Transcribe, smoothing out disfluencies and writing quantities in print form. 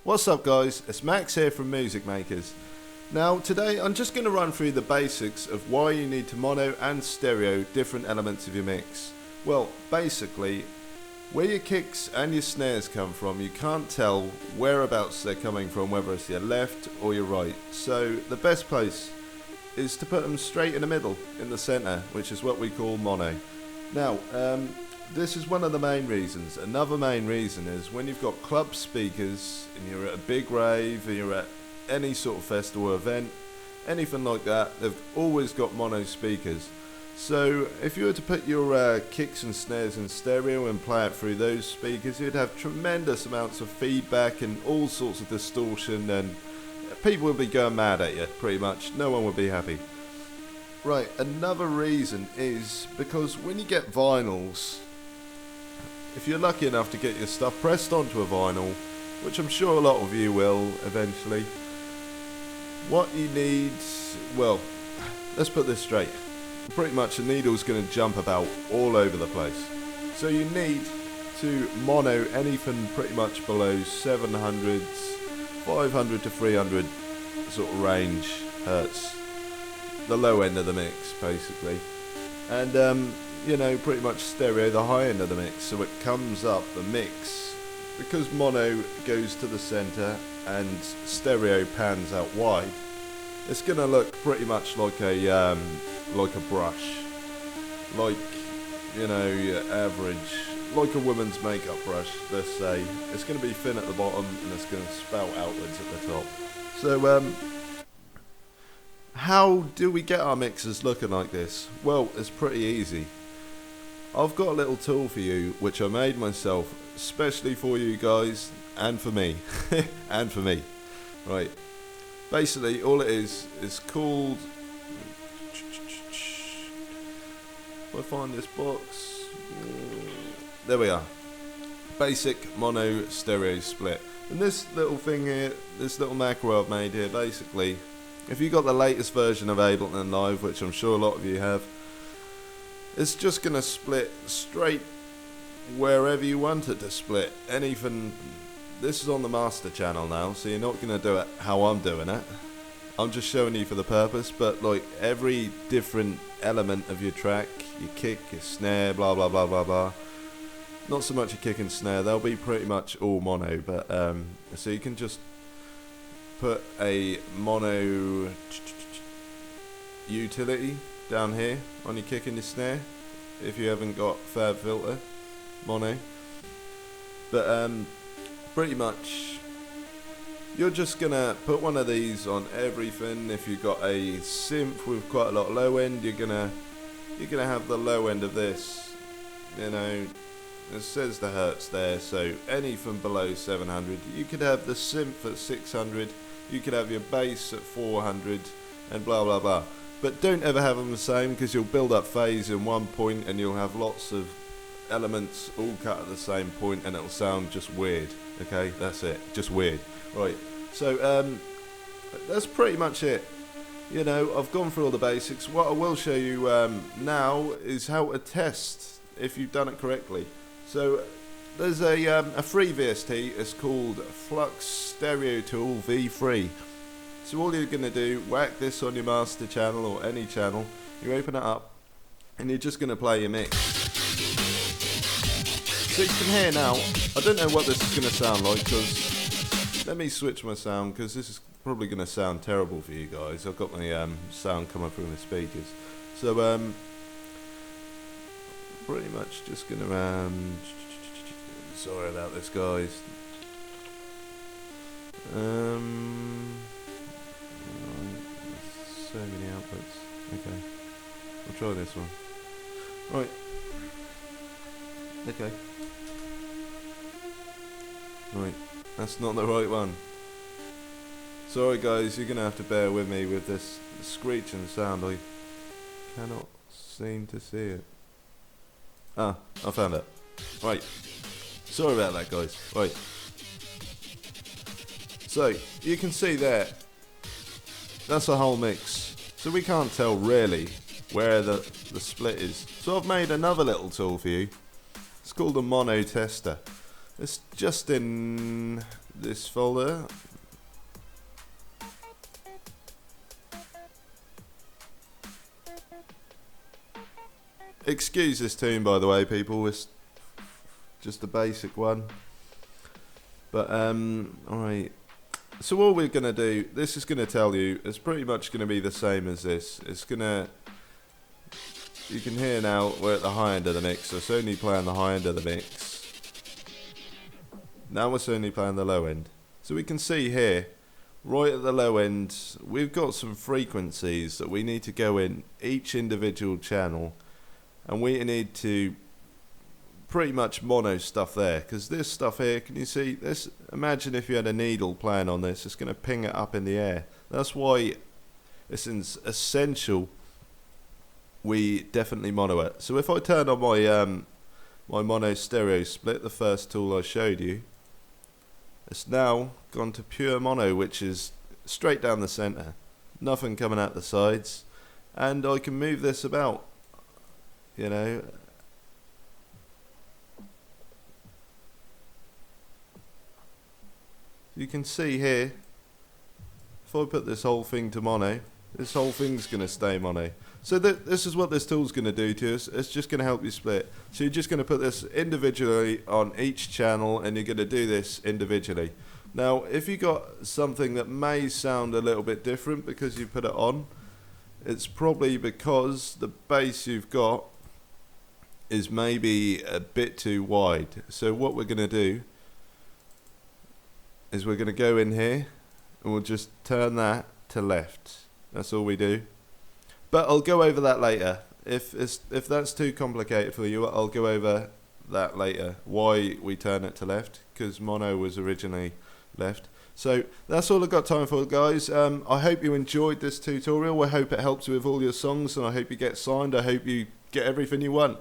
What's up guys, it's Max here from Music Makers. Now today I'm just going to run through the basics of why you need to mono and stereo different elements of your mix. Well, basically, where your kicks and your snares come from, you can't tell whereabouts they're coming from, whether it's your left or your right. So the best place is to put them straight in the middle, in the center, which is what we call mono. Now, this is one of the main reasons. Another main reason is when you've got club speakers and you're at a big rave, or you're at any sort of festival or event, anything like that, they've always got mono speakers. So if you were to put your kicks and snares in stereo and play it through those speakers, you'd have tremendous amounts of feedback and all sorts of distortion, and people would be going mad at you, pretty much. No one would be happy. Right, another reason is because when you get vinyls, if you're lucky enough to get your stuff pressed onto a vinyl, which I'm sure a lot of you will eventually, what you need, well, let's put this straight. Pretty much the needle's going to jump about all over the place. So you need to mono anything pretty much below 700s, 500 to 300 sort of range hertz. The low end of the mix, basically. And, you know, pretty much stereo, the high end of the mix, so it comes up the mix. Because mono goes to the center and stereo pans out wide, it's going to look pretty much like a brush, like, you know, your average, like a woman's makeup brush, let's say. It's going to be thin at the bottom and it's going to spout outwards at the top. So, how do we get our mixes looking like this? Well, it's pretty easy. I've got a little tool for you which I made myself, especially for you guys and for me. And for me. Right. Basically, all it is called... If I find this box... There we are. Basic mono stereo split. And this little thing here, this little macro I've made here, basically, if you got the latest version of Ableton Live, which I'm sure a lot of you have, it's just going to split straight wherever you want it to split. Anything. This is on the master channel now, so you're not going to do it how I'm doing it. I'm just showing you for the purpose, but like every different element of your track, your kick, your snare, blah blah blah blah blah. Not so much a kick and snare, they'll be pretty much all mono, but so you can just put a mono utility down here on your kick and your snare if you haven't got Fab Filter mono, but pretty much you're just gonna put one of these on everything. If you've got a synth with quite a lot of low end, you're gonna have the low end of this, you know. It says the hertz there, so anything below 700. You could have the synth at 600, you could have your bass at 400, and blah blah blah. But don't ever have them the same, because you'll build up phase in one point and you'll have lots of elements all cut at the same point and it'll sound just weird. Okay, that's it, just weird. Right, so that's pretty much it. You know, I've gone through all the basics. What I will show you now is how to test if you've done it correctly. So there's a free VST, it's called Flux Stereo Tool V3. So all you're going to do, whack this on your master channel or any channel, you open it up and you're just going to play your mix. So you can hear now, I don't know what this is going to sound like, because let me switch my sound, because this is probably going to sound terrible for you guys. I've got my sound coming through my speakers. So pretty much just going to, sorry about this guys. So many outputs. Okay, I'll try this one. Right. Okay. Right, that's not the right one. Sorry guys, you're gonna have to bear with me with this screeching sound. I cannot seem to see it. Ah, I found it. Right. Sorry about that guys. Right. So, you can see there, that's a whole mix. so we can't tell really where the split is. So I've made another little tool for you. It's called a mono tester. It's just in this folder. Excuse this tune, by the way, people. It's just a basic one. But alright. So what we're gonna do, this is gonna tell you, it's pretty much gonna be the same as this. It's gonna, you can hear now we're at the high end of the mix, so it's only playing the high end of the mix. Now it's only playing the low end. So we can see here, right at the low end, we've got some frequencies that we need to go in each individual channel, and we need to pretty much mono stuff there, because this stuff here, can you see this? Imagine if you had a needle playing on this, it's going to ping it up in the air. That's why it's essential we definitely mono it. So if I turn on my my mono stereo split, the first tool I showed you, it's now gone to pure mono, which is straight down the center, nothing coming out the sides, and I can move this about, you know. You can see here, if I put this whole thing to mono, this whole thing's going to stay mono. So this is what this tool's going to do to us. It's just going to help you split. So you're just going to put this individually on each channel, and you're going to do this individually. Now, if you got something that may sound a little bit different because you put it on, it's probably because the bass you've got is maybe a bit too wide. So what we're going to do is we're going to go in here and we'll just turn that to left. That's all we do. But I'll go over that later. If that's too complicated for you, I'll go over that later. Why we turn it to left, because mono was originally left. So that's all I've got time for, guys. I hope you enjoyed this tutorial. I hope it helps you with all your songs, and I hope you get signed. I hope you get everything you want.